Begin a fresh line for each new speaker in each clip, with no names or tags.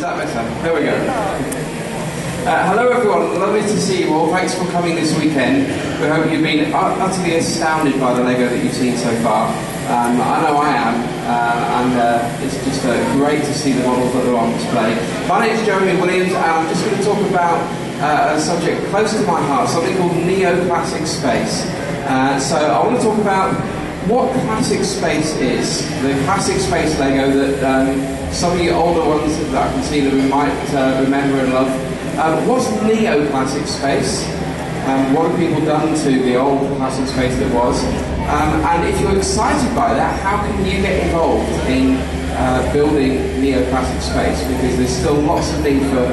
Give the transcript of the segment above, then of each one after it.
that better? There we go. Hello everyone, lovely to see you all. Thanks for coming this weekend. We hope you've been utterly astounded by the Lego that you've seen so far. I know I am, and it's just great to see the models that are on display. My name is Jeremy Williams, and I'm just going to talk about a subject close to my heart, something called neoclassic space. So I want to talk about what classic space is, the classic space Lego that some of you older ones that I can see that we might remember and love. What's neoclassic space? What have people done to the old classic space that was? And if you're excited by that, how can you get involved in building neoclassic space? Because there's still lots of need for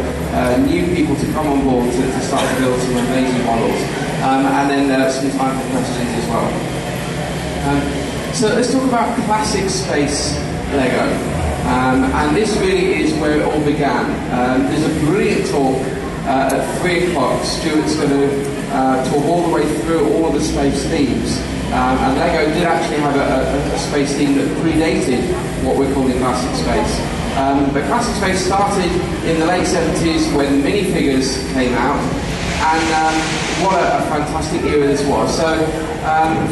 new people to come on board to start to build some amazing models. And then some time for questions as well. So let's talk about classic space Lego. And this really is where it all began. There's a brilliant talk at 3 o'clock. Stuart's going to talk all the way through all of the space themes. And Lego did actually have a space theme that predated what we're calling classic space. But classic space started in the late 70s when minifigures came out. And what a fantastic era this was. So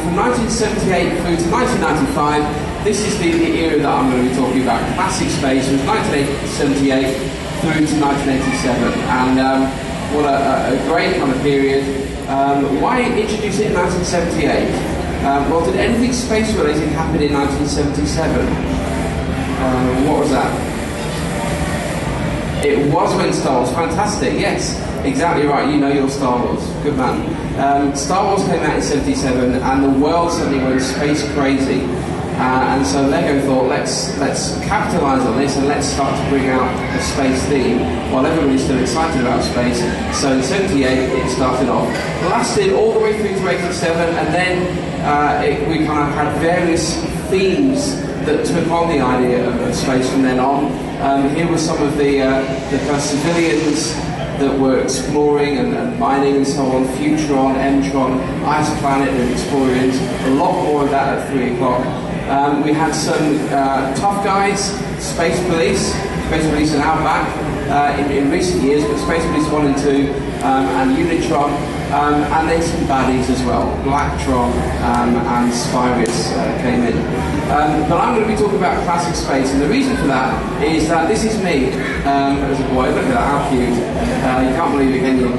from 1978 through to 1995, this is the era that I'm going to be talking about. Classic space was 1978 through to 1987. And what a great kind of period. Why introduce it in 1978? Well, did anything space related happen in 1977? What was that? It was when Star Wars, fantastic, yes, exactly right, you know your Star Wars, good man. Star Wars came out in 77 and the world suddenly went space crazy. And so Lego thought, let's capitalise on this and let's start to bring out a space theme while everybody's still excited about space. So in 78 it started off. It lasted all the way through to 87, and then we kind of had various themes that took on the idea of space from then on. Here were some of the kind of civilians that were exploring and mining and so on, Futuron, Mtron, Ice Planet and Explorians, a lot more of that at 3 o'clock. We had some tough guys, Space Police are now back in recent years, but Space Police 1 and 2 and Unitron, and then some baddies as well, Blacktron and Spyrus came in. But I'm going to be talking about classic space, and the reason for that is that this is me as a boy. Look at that, how cute. You can't believe it, can you?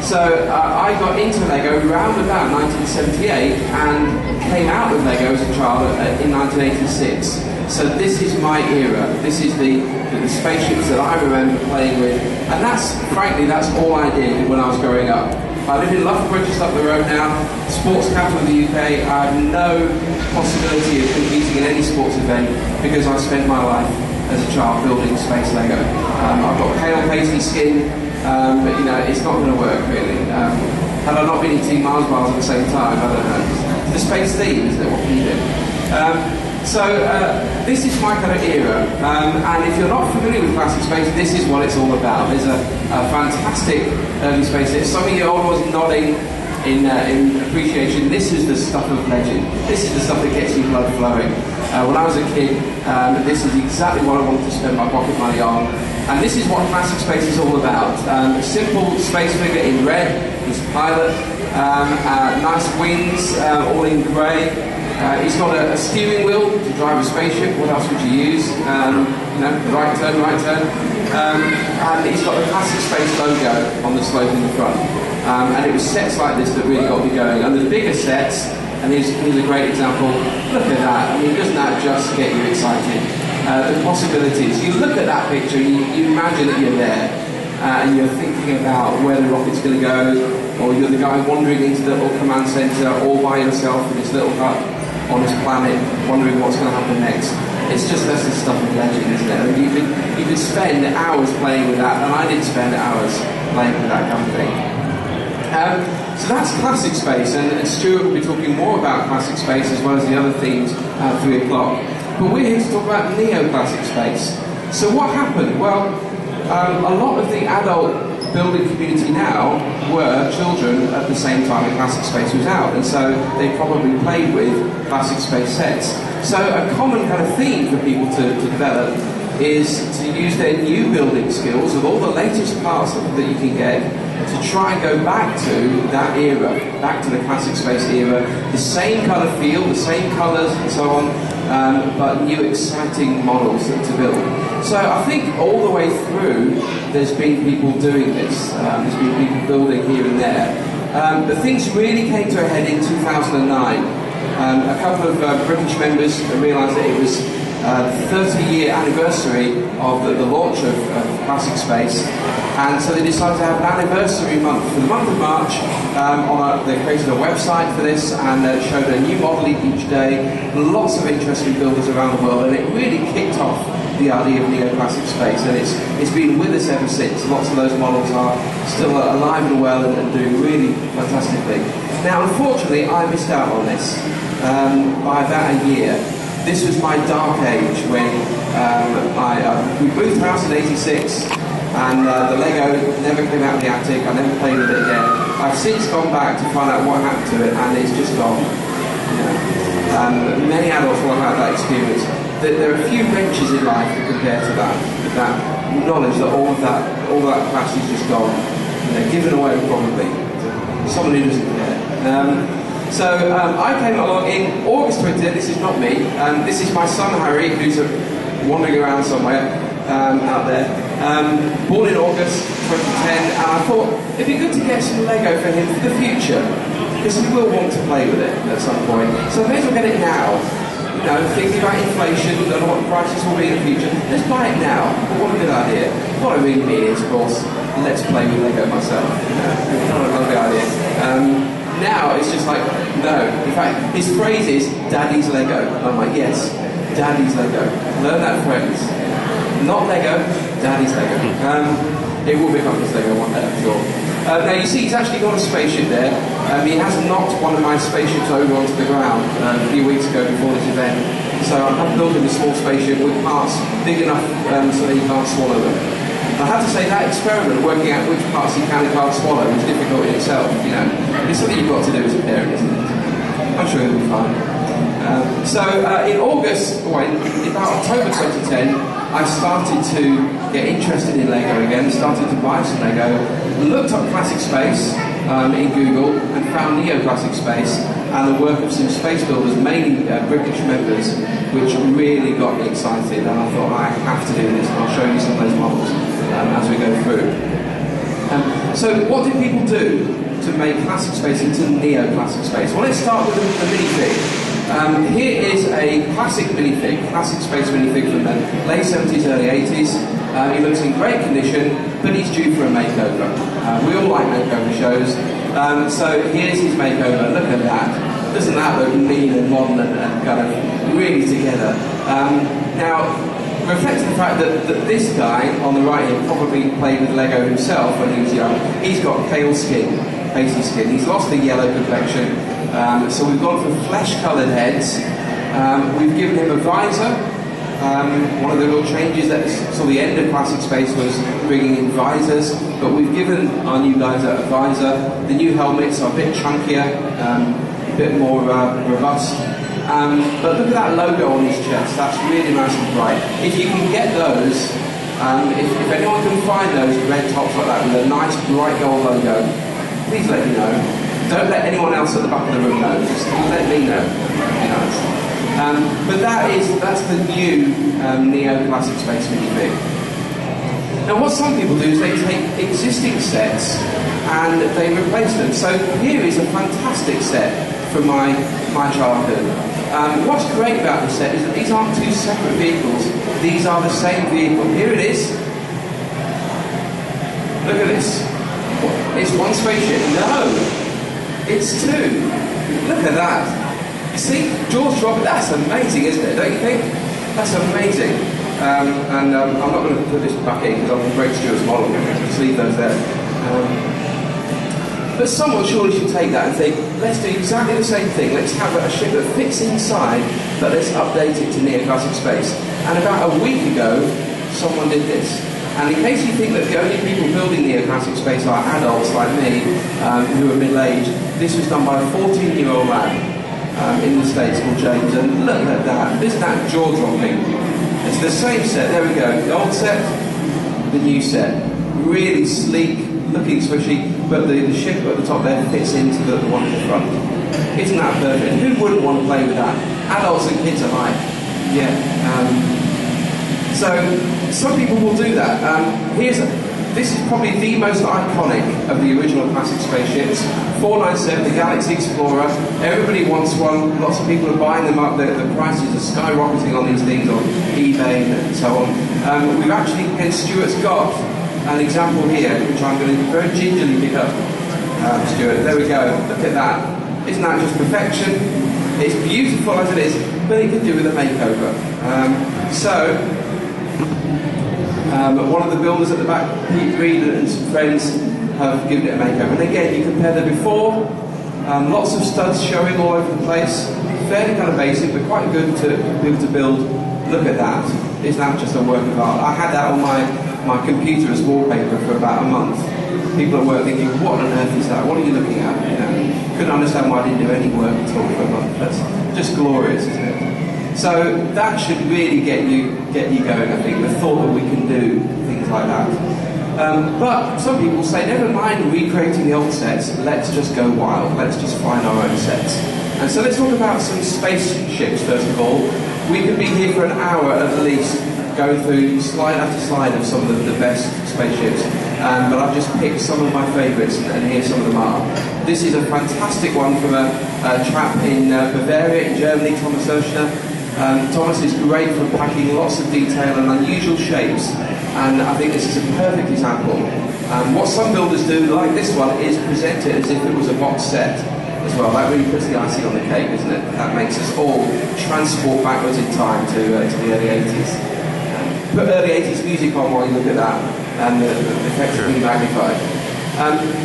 So I got into Lego around about 1978 and came out with Lego as a child in 1986. So this is my era. This is the spaceships that I remember playing with, and frankly that's all I did when I was growing up. I live in Loughborough, just up the road now, sports capital of the UK. I have no possibility of competing in any sports event because I spent my life as a child building space Lego. I've got pale pasty skin, but you know, it's not going to work really. Had I not been eating Mars bars at the same time, I don't know. The space theme, isn't it? What can you do? So this is my kind of era, and if you're not familiar with classic space, this is what it's all about. There's a fantastic early space here. Some of you old ones nodding in appreciation. This is the stuff of legend. This is the stuff that gets your blood flowing. When I was a kid, this is exactly what I wanted to spend my pocket money on. And this is what classic space is all about. A simple space figure in red, this pilot, nice wings, all in grey. He's got a steering wheel to drive a spaceship. What else would you use? You know, right turn. And he's got the classic space logo on the slope in the front. And it was sets like this that really got me going. And the bigger sets, and here's a great example. Look at that. I mean, doesn't that just get you excited? The possibilities. You look at that picture, you imagine that you're there, and you're thinking about where the rocket's going to go, or you're the guy wandering into the little command centre all by yourself in this little hut on this planet, wondering what's going to happen next. It's just that's the stuff of legend, isn't it? I mean, you could spend hours playing with that, and I did spend hours playing with that kind of thing. So that's classic space, and Stuart will be talking more about classic space as well as the other themes at 3 o'clock. But we're here to talk about neoclassic space. So what happened? Well, a lot of the adult building community now were children at the same time that classic space was out, and so they probably played with classic space sets. So a common kind of theme for people to develop is to use their new building skills with all the latest parts that you can get to try and go back to that era, back to the classic space era, the same kind of feel, the same colours and so on, but new exciting models to build. So I think all the way through there's been people doing this, there's been people building here and there. But things really came to a head in 2009. A couple of Brickish members realised that it was the 30-year anniversary of the launch of Classic Space, and so they decided to have an anniversary month. For the month of March, they created a website for this and showed a new model each day. Lots of interesting builders around the world, and it really kicked off the idea of neoclassic space, and it's been with us ever since. Lots of those models are still alive and well and doing really fantastically. Now, unfortunately, I missed out on this by about a year. This was my dark age when we moved house in '86, and the Lego never came out of the attic. I never played with it again. I've since gone back to find out what happened to it, and it's just gone. Many adults will have had that experience. There are a few wrenches in life that compare to that knowledge that all that class is just gone, given away probably to someone who doesn't care. So I came along in August 20th. This is not me. This is my son Harry, who's wandering around somewhere out there. Born in August 2010, and I thought it'd be good to get some Lego for him for the future, because he will want to play with it at some point. So I may as well get it now. Thinking about inflation and what the prices will be in the future. Let's buy it now. But what a good idea. What I really mean is, of course, let's play with Lego myself. It's not a lovely idea. Now it's just like, no. In fact, his phrase is Daddy's Lego. And I'm like, yes, Daddy's Lego. Learn that phrase. Not Lego, Daddy's Lego. It will become his Lego one day, I'm sure. Now you see he's actually got a spaceship there. He has knocked one of my spaceships over onto the ground a few weeks ago before this event. So I'm building a small spaceship with parts big enough so that he can't swallow them. I have to say that experiment, working out which parts he can and can't swallow, is difficult in itself. It's something you've got to do as a parent, isn't it? I'm sure it'll be fine. In August, about October 2010, I started to get interested in Lego again, started to buy some Lego, looked up Classic Space in Google and found Neoclassic Space and the work of some space builders, mainly British members, which really got me excited, and I thought I have to do this, and I'll show you some of those models as we go through. So what did people do to make Classic Space into Neoclassic Space? Well, let's start with the minifig. Here is a classic minifig, Classic Space minifig from the late 70s, early 80s. He looks in great condition, but he's due for a makeover. We all like makeover shows. So here's his makeover. Look at that. Doesn't that look mean and modern and kind of really together? Now, reflecting the fact that this guy on the right here probably played with Lego himself when he was young. He's got pale skin, pasty skin. He's lost the yellow complexion. So we've gone for flesh-coloured heads. We've given him a visor. One of the real changes that saw the end of Classic Space was bringing in visors, but we've given our new guys a visor. The new helmets are a bit chunkier, a bit more robust. But look at that logo on his chest. That's really nice and bright. If you can get those, if anyone can find those red tops like that with a nice bright gold logo, please let me know. Don't let anyone else at the back of the room know. Just let me know. That'd be nice. But that's the new Neoclassic Space minifig. Now what some people do is they take existing sets and they replace them. So here is a fantastic set from my childhood. What's great about this set is that these aren't two separate vehicles. These are the same vehicle. Here it is. Look at this. It's one spaceship. No! It's two. Look at that. You see, jaws drop. That's amazing, isn't it? Don't you think? That's amazing. I'm not going to put this back in because I'm going to break Stuart's model. Just leave those there. But someone surely should take that and think, let's do exactly the same thing. Let's have a ship that fits inside, but let's update it to Neoclassic Space. And about a week ago, someone did this. And in case you think that the only people building Neoclassic Space are adults like me, who are middle-aged, this was done by a 14-year-old lad in the States called James. And look at that. Isn't that jaw-dropping? It's the same set, there we go. The old set, the new set. Really sleek, looking swishy, but the ship at the top there fits into the one at the front. Isn't that perfect? Who wouldn't want to play with that? Adults and kids alike. Yeah. So some people will do that. This is probably the most iconic of the original classic spaceships. 497, the Galaxy Explorer. Everybody wants one. Lots of people are buying them up. The prices are skyrocketing on these things on eBay and so on. We've actually, again, Stuart's got an example here, which I'm going to very gingerly pick up. Stuart, there we go. Look at that. Isn't that just perfection? It's beautiful as it is, but it could do with a makeover. One of the builders at the back, Pete Reed and some friends, have given it a makeover. And again, you compare the before, lots of studs showing all over the place, fairly kind of basic, but quite good to be able to build. Look at that. Isn't that just a work of art? I had that on my computer as wallpaper for about a month. People at work thinking, what on earth is that? What are you looking at? You know, couldn't understand why I didn't do any work at all for a month. That's just glorious, isn't it? So that should really get you going, I think, the thought that we can do things like that. But some people say, never mind recreating the old sets, let's just go wild, let's just find our own sets. And so let's talk about some spaceships first of all. We could be here for an hour at least, going through slide after slide of some of the best spaceships. But I've just picked some of my favourites, and here some of them are. This is a fantastic one from a chap in Bavaria, in Germany, Thomas Oeschner. Thomas is great for packing lots of detail and unusual shapes, and I think this is a perfect example. What some builders do, like this one, is present it as if it was a box set as well. That really puts the icing on the cake, isn't it? That makes us all transport backwards in time to the early 80s. Put early 80s music on while you look at that, and the effects are really magnified.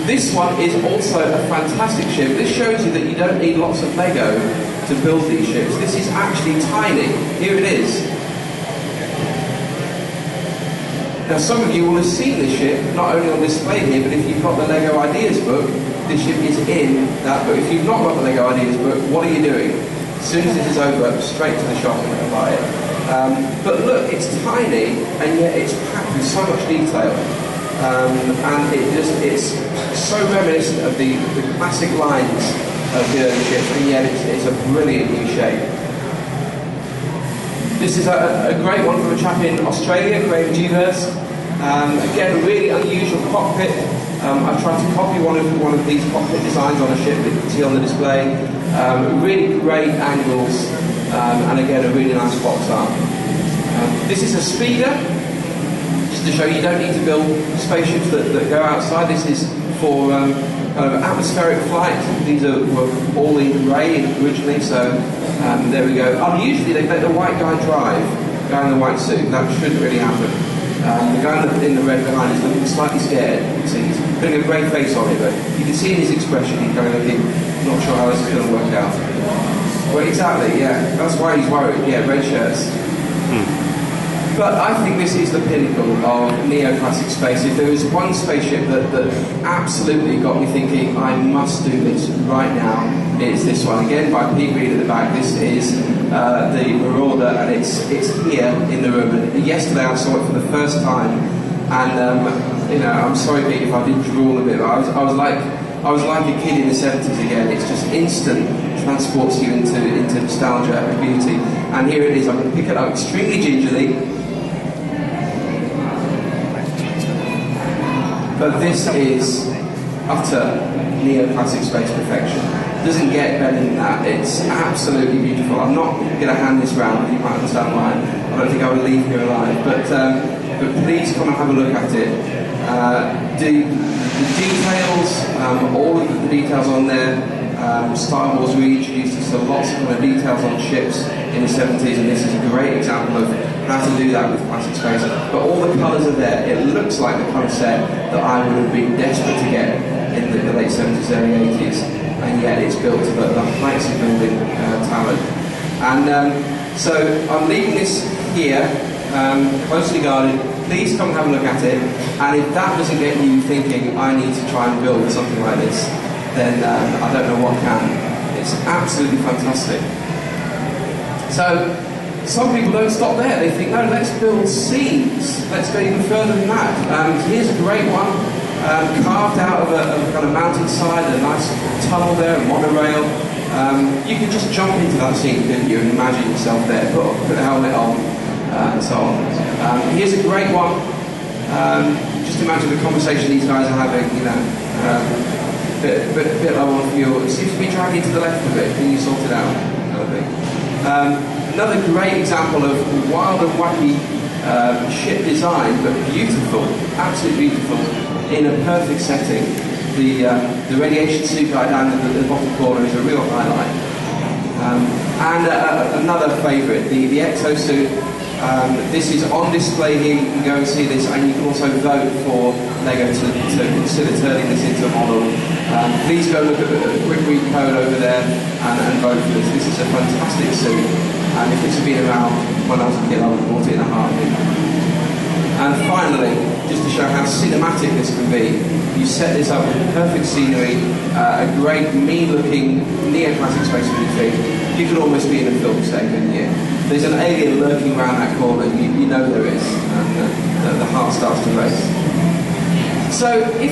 This one is also a fantastic ship. This shows you that you don't need lots of Lego to build these ships. This is actually tiny. Here it is. Now some of you will have seen this ship, not only on display here, but if you've got the Lego Ideas book, this ship is in that book. If you've not got the Lego Ideas book, what are you doing? As soon as this is over, straight to the shop and buy it. But look, it's tiny, and yet it's packed with so much detail. And it's so reminiscent of the classic lines of the early ships, and yet it's a brilliant new shape. This is a great one from a chap in Australia, Graham Gevers. Again, a really unusual cockpit. I've tried to copy one of these cockpit designs on a ship that you can see on the display. Really great angles, and again, a really nice box art. This is a speeder, just to show you don't need to build spaceships that go outside. This is for kind of atmospheric flight. These were all in grey originally, so there we go. Unusually, they let the white guy drive, the guy in the white suit. That shouldn't really happen. The guy in the red behind is looking slightly scared. You can see he's putting a great face on it, but you can see in his expression he's kind of looking, not sure how this is going to work out. Well, exactly, yeah. That's why he's worried. Yeah, red shirts. But I think this is the pinnacle of neoclassic space. If there was one spaceship that absolutely got me thinking, I must do this right now, it's this one. Again, by Pete Reed at the back. This is the Marauder, and it's here in the room. And yesterday I saw it for the first time, and you know, I'm sorry, Pete, if I did drool a bit. But I was like a kid in the 70s again. It's just instant, transports you into nostalgia and beauty. And here it is. I'm going to pick it up extremely gingerly. But this is utter neoclassic space perfection. Doesn't get better than that. It's absolutely beautiful. I'm not going to hand this round. You might understand why. I don't think I would leave here alive. But please come and have a look at it. The details, all of the details on there. Star Wars reintroduced us to lots of kind of details on ships in the 70s, and this is a great example of how to do that with classic space. But all the colours are there. It looks like the kind of set that I would have been desperate to get in the late 70s, early 80s, and yet it's built to the heights of building talent. And so I'm leaving this here, closely guarded. Please come and have a look at it, and if that doesn't get you thinking, I need to try and build something like this, then I don't know what can. It's absolutely fantastic. So some people don't stop there. They think, no, let's build scenes. Let's go even further than that. Here's a great one, carved out of a kind of mountainside, a nice tunnel there, a monorail. You could just jump into that scene, couldn't you, and imagine yourself there, put a helmet on, and so on. Here's a great one. Just imagine the conversation these guys are having, you know, bit low on fuel. It seems to be dragging to the left a bit. Can you sort it out? Another great example of wild and wacky ship design, but beautiful, absolutely beautiful, in a perfect setting. The radiation suit guy down in the bottom corner is a real highlight. And another favourite, the exosuit. This is on display here. You can go and see this, and you can also vote for LEGO to consider turning this into a model. Please go look at the quick read code over there and vote for this. This is a fantastic suit, and if this had been around when I was a kid, I would have bought it in a heartbeat. And finally, just to show how cinematic this can be, you set this up with perfect scenery, a great mean-looking neoclassic space thing. You could almost be in a film set, couldn't you? There's an alien lurking around that corner, you know there is, and the heart starts to race. So if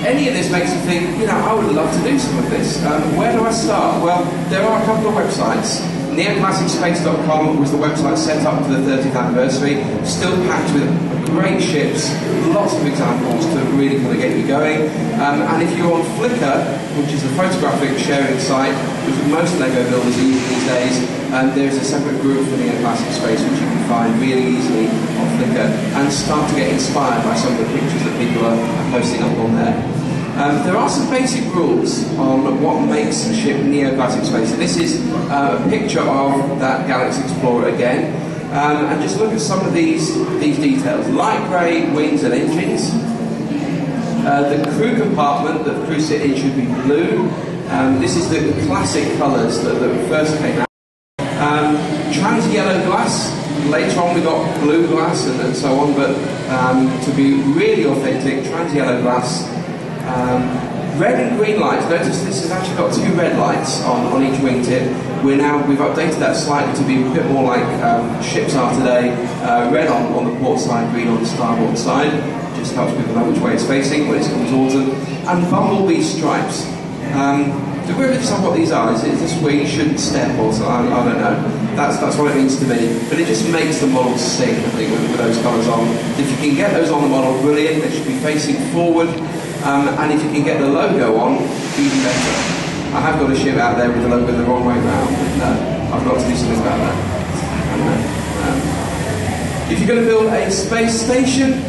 any of this makes you think, you know, I would love to do some of this, where do I start? Well, there are a couple of websites. Neoclassicspace.com was the website set up for the 30th anniversary, still packed with great ships, lots of examples to really kind of get you going. And if you're on Flickr, which is a photographic sharing site, which most LEGO builders use these days, there's a separate group for Neoclassic Space which you can find really easily on Flickr and start to get inspired by some of the pictures that people are posting up on there. There are some basic rules on what makes a ship Neoclassic Space. This is a picture of that Galaxy Explorer again. And just look at some of these details. Light grey wings and engines. The crew compartment that the crew sit in should be blue. This is the classic colours that first came out. Trans-yellow glass. Later on we got blue glass and so on, but to be really authentic, trans-yellow glass. Red and green lights. Notice this has actually got two red lights on each wingtip. We've updated that slightly to be a bit more like ships are today. Red on the port side, green on the starboard side. Just helps people know which way it's facing when it's come towards them. And bumblebee stripes. Do we really decide what these are? Is this where you shouldn't step or so? I don't know. That's what it means to me. But it just makes the model sing, I think, with those colours on. If you can get those on the model, brilliant. They should be facing forward. And if you can get the logo on, even better. I have got a ship out there with the logo the wrong way round. I've got to do something about that. If you're going to build a space station,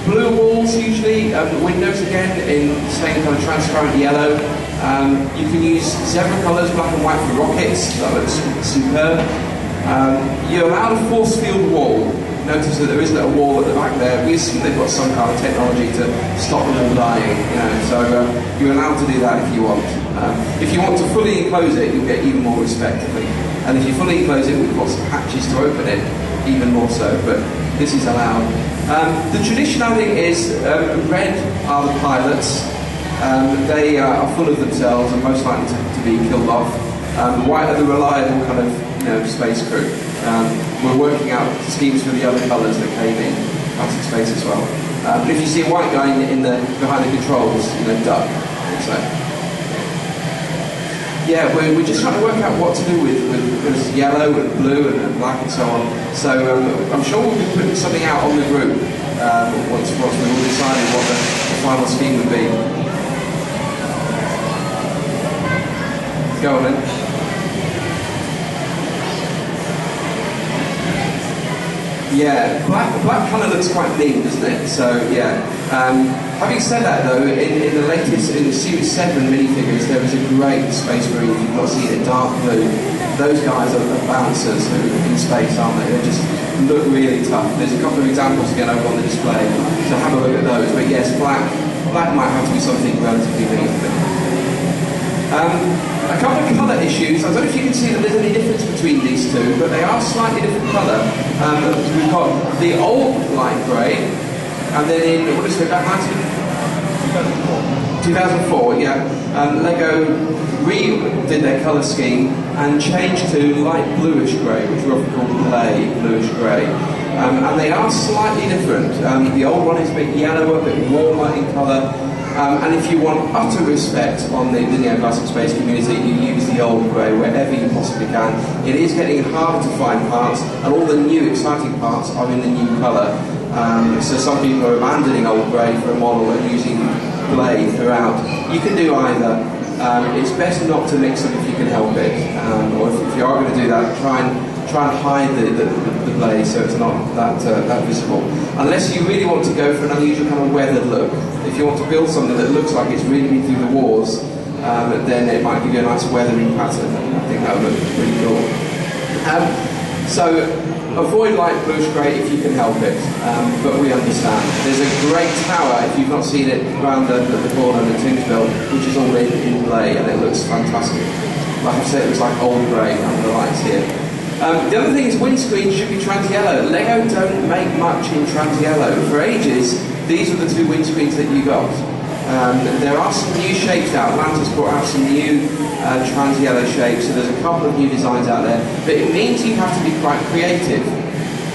blue walls usually, windows again in the same kind of transparent yellow. You can use zebra colours, black and white for rockets. That looks superb. You're allowed a force field wall. Notice that there isn't a wall at the back there. We assume they've got some kind of technology to stop them all dying, you know. So you're allowed to do that if you want. If you want to fully enclose it, you'll get even more respect, I think. And if you fully enclose it with lots of hatches to open it, even more so. But this is allowed. The tradition, I think, is red are the pilots. They are full of themselves and most likely to be killed off. White are the reliable kind of space crew. We're working out schemes for the other colours that came in classic space as well. But if you see a white guy behind the controls, duck. So, yeah, we're just trying to work out what to do with yellow and blue and black and so on. So I'm sure we'll be putting something out on the group once we've all decided what the final scheme would be. Go on then. Yeah, black colour looks quite neat, doesn't it? So yeah. Having said that though, in the Series 7 minifigures, there is a great Space Marine. If you've not seen it, dark blue. Those guys are bouncers who are in space, aren't they? They just look really tough. There's a couple of examples again over on the display, so have a look at those. But yes, black might have to be something relatively neat. A couple of colour issues. I don't know if you can see that there's any difference between these two, but they are slightly different colour. We've got the old light grey, and then in, what is it, about 1930 2004, yeah. Lego redid their colour scheme and changed to light bluish grey, which we often call play bluish grey. And they are slightly different. The old one is a bit yellower, a bit warmer in colour. And if you want utter respect on the neoclassic space community, you use the old grey wherever you possibly can. It is getting harder to find parts, and all the new exciting parts are in the new colour. So some people are abandoning old grey for a model and using play throughout. You can do either. It's best not to mix them if you can help it. Or if you are going to do that, try and hide the play so it's not that visible. Unless you really want to go for an unusual kind of weathered look. If you want to build something that looks like it's really been through the wars, then it might give you a nice weathering pattern. I think that would look pretty cool. So avoid light bluish grey if you can help it, but we understand. There's a great tower, if you've not seen it, around the corner of the Tingsville, which is all in play, and it looks fantastic. Like I said, it looks like old grey under the lights here. The other thing is windscreens should be trans yellow. Lego don't make much in trans yellow. For ages, these were the two windscreens that you got. There are some new shapes now. Atlantis brought out some new trans yellow shapes, so there's a couple of new designs out there. But it means you have to be quite creative.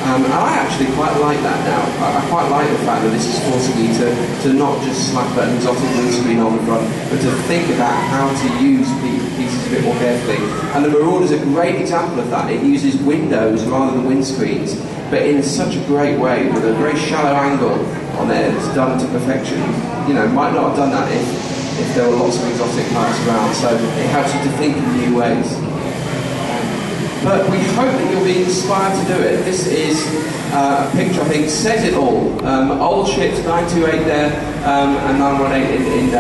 And I actually quite like that now. I quite like the fact that this is forcing you to not just slap an exotic windscreen on the front, but to think about how to use pieces a bit more carefully. And the Marauder is a great example of that. It uses windows rather than windscreens, but in such a great way, with a very shallow angle on there. It's done to perfection. You know, might not have done that if there were lots of exotic parts around, so it helps you to think in new ways. But we hope that you'll be inspired to do it. This is a picture, I think, says it all. Old ships, 928 there, and 918 in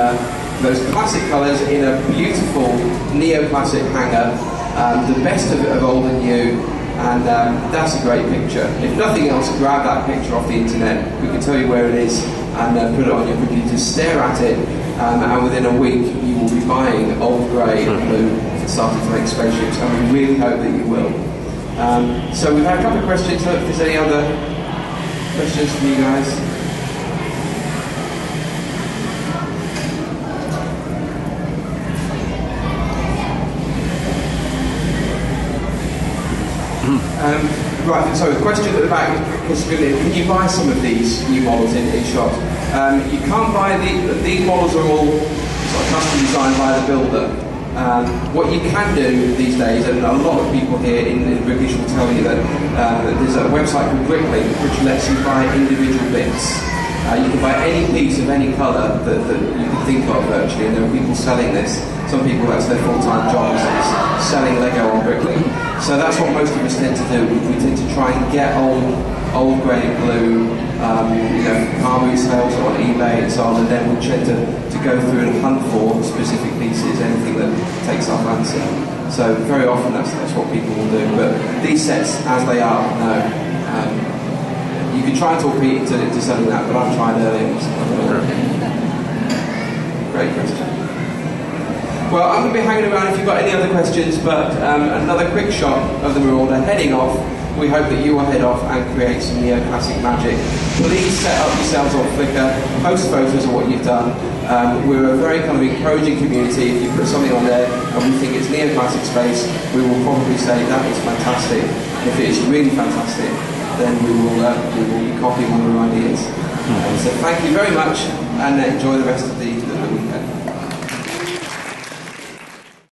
those classic colours in a beautiful neoclassic hangar. The best of old and new, and that's a great picture. If nothing else, grab that picture off the internet. We can tell you where it is and put it on your computer, stare at it, and within a week you will be buying old grey and blue and starting to make spaceships, and we really hope that you will. So we've had a couple of questions. If there's any other questions from you guys. Right, so the question at the back is, can you buy some of these new models in shop? You can't buy these models are all sort of custom designed by the builder. What you can do these days, and a lot of people here in Brickish will tell you that there's a website called Bricklink which lets you buy individual bits. You can buy any piece of any colour that you can think of virtually, and there are people selling this. Some people, that's their full-time job, is selling Lego on Bricklink. So that's what most of us tend to do. We tend to try and get old grey and blue, car boot sales on eBay and so on, and then we tend to go through and hunt for specific pieces, anything that takes our fancy. So very often that's what people will do. But these sets, as they are, no. You can try and talk Pete into selling that, but I've tried earlier. Great question. Well, I'm going to be hanging around if you've got any other questions, but another quick shot of the Marauder heading off. We hope that you will head off and create some neoclassic magic. Please set up yourselves on Flickr, post photos of what you've done. We're a very kind of encouraging community. If you put something on there and we think it's neoclassic space, we will probably say that is fantastic. And if it is really fantastic, then we will be copying all your ideas. So thank you very much, and enjoy the rest of the